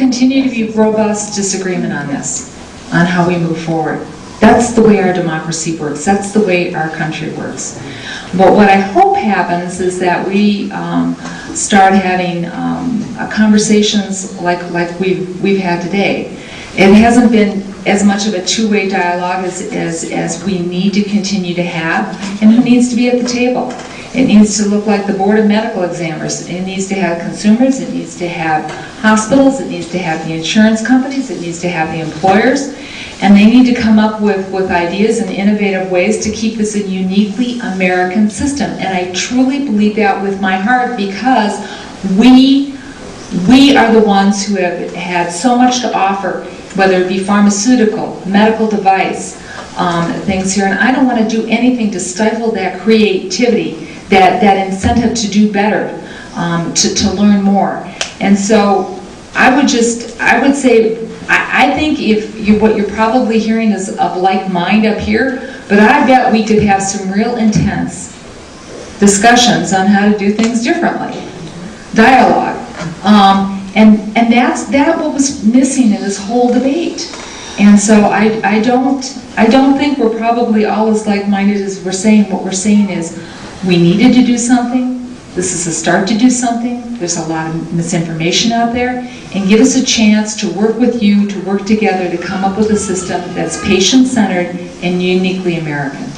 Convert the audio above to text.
continue to be robust disagreement on this, on how we move forward. That's the way our democracy works. That's the way our country works. But what I hope happens is that we start having conversations like we've had today. It hasn't been as much of a two-way dialogue as we need to continue to have. And who needs to be at the table? It needs to look like the Board of Medical Examiners. It needs to have consumers. It needs to have hospitals. It needs to have the insurance companies. It needs to have the employers. And they need to come up with ideas and innovative ways to keep this a uniquely American system. And I truly believe that with my heart, because we are the ones who have had so much to offer, whether it be pharmaceutical, medical device, things here. And I don't want to do anything to stifle that creativity, that incentive to do better, to learn more. And so I would say, I think what you're probably hearing is of like mind up here, but I bet we could have some real intense discussions on how to do things differently. Dialogue. And that's what was missing in this whole debate. And so I don't think we're probably all as like-minded as we're saying. What we're saying is we needed to do something. This is a start to do something. There's a lot of misinformation out there, and give us a chance to work with you, to work together to come up with a system that's patient-centered and uniquely American.